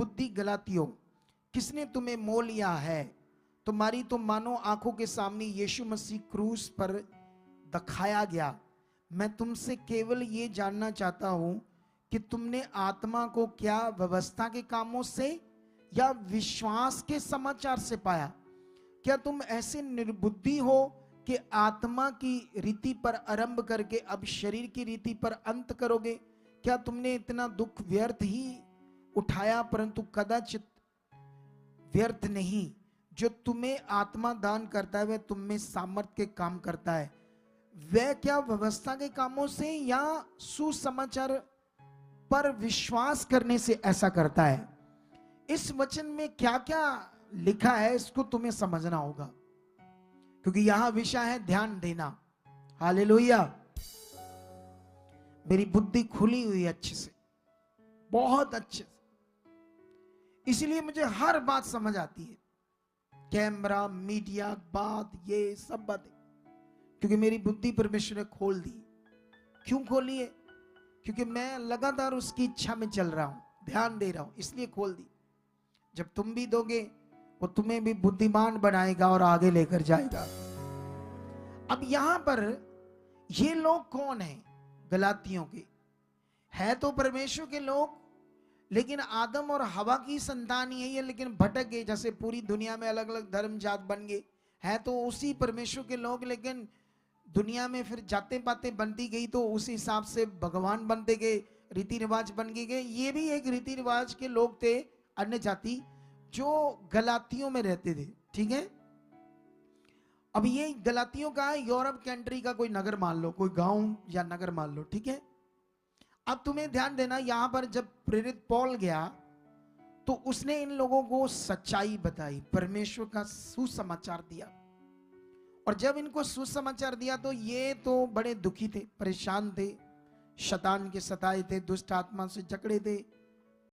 निर्बुद्धि गलातियों, किसने तुम्हें मोल लिया है? तुम्हारी तो मानो आंखों के सामने यीशु मसीह क्रूस पर दिखाया गया। मैं तुमसे केवल ये जानना चाहता हूं कि तुमने आत्मा को क्या व्यवस्था के कामों से या विश्वास के समाचार से पाया? क्या तुम ऐसे निर्बुद्धि हो कि आत्मा की रीति पर आरंभ करके अब शरीर की रीति पर अंत करोगे? क्या तुमने इतना दुख व्यर्थ ही उठाया, परंतु कदाचित व्यर्थ नहीं। जो तुम्हें आत्मा दान करता है वह तुम में सामर्थ्य के काम करता है। वह क्या व्यवस्था के कामों से या सुसमाचार पर विश्वास करने से ऐसा करता है? इस वचन में क्या क्या लिखा है इसको तुम्हें समझना होगा, क्योंकि यहां विषय है ध्यान देना। हालेलुया। मेरी बुद्धि खुली हुई है अच्छे से, बहुत अच्छे से, इसलिए मुझे हर बात समझ आती है। कैमरा, मीडिया, बात, ये सब बातें, क्योंकि मेरी बुद्धि परमेश्वर ने खोल दी। क्यों खोली है? क्योंकि मैं लगातार उसकी इच्छा में चल रहा हूं, ध्यान दे रहा हूं, इसलिए खोल दी। जब तुम भी दोगे वो तुम्हें भी बुद्धिमान बनाएगा और आगे लेकर जाएगा। अब यहां पर ये लोग कौन है? गलातियों के है तो परमेश्वर के लोग, लेकिन आदम और हवा की संतान ही है ये, लेकिन भटक गए। जैसे पूरी दुनिया में अलग अलग धर्म जात बन गए, है तो उसी परमेश्वर के लोग, लेकिन दुनिया में फिर जातें पातें बनती गई तो उस हिसाब से भगवान बनते गए, रीति रिवाज बन गए। ये भी एक रीति रिवाज के लोग थे, अन्य जाति, जो गलातियों में रहते थे। ठीक है। अब ये गलातियों का यूरोप कंट्री का कोई नगर मान लो, कोई गांव या नगर मान लो। ठीक है। अब तुम्हें ध्यान देना, यहां पर जब प्रेरित पौल गया तो उसने इन लोगों को सच्चाई बताई, परमेश्वर का सुसमाचार दिया। और जब इनको सुसमाचार दिया तो ये तो बड़े दुखी थे, परेशान थे, शैतान के सताए थे, दुष्ट आत्मा से जकड़े थे,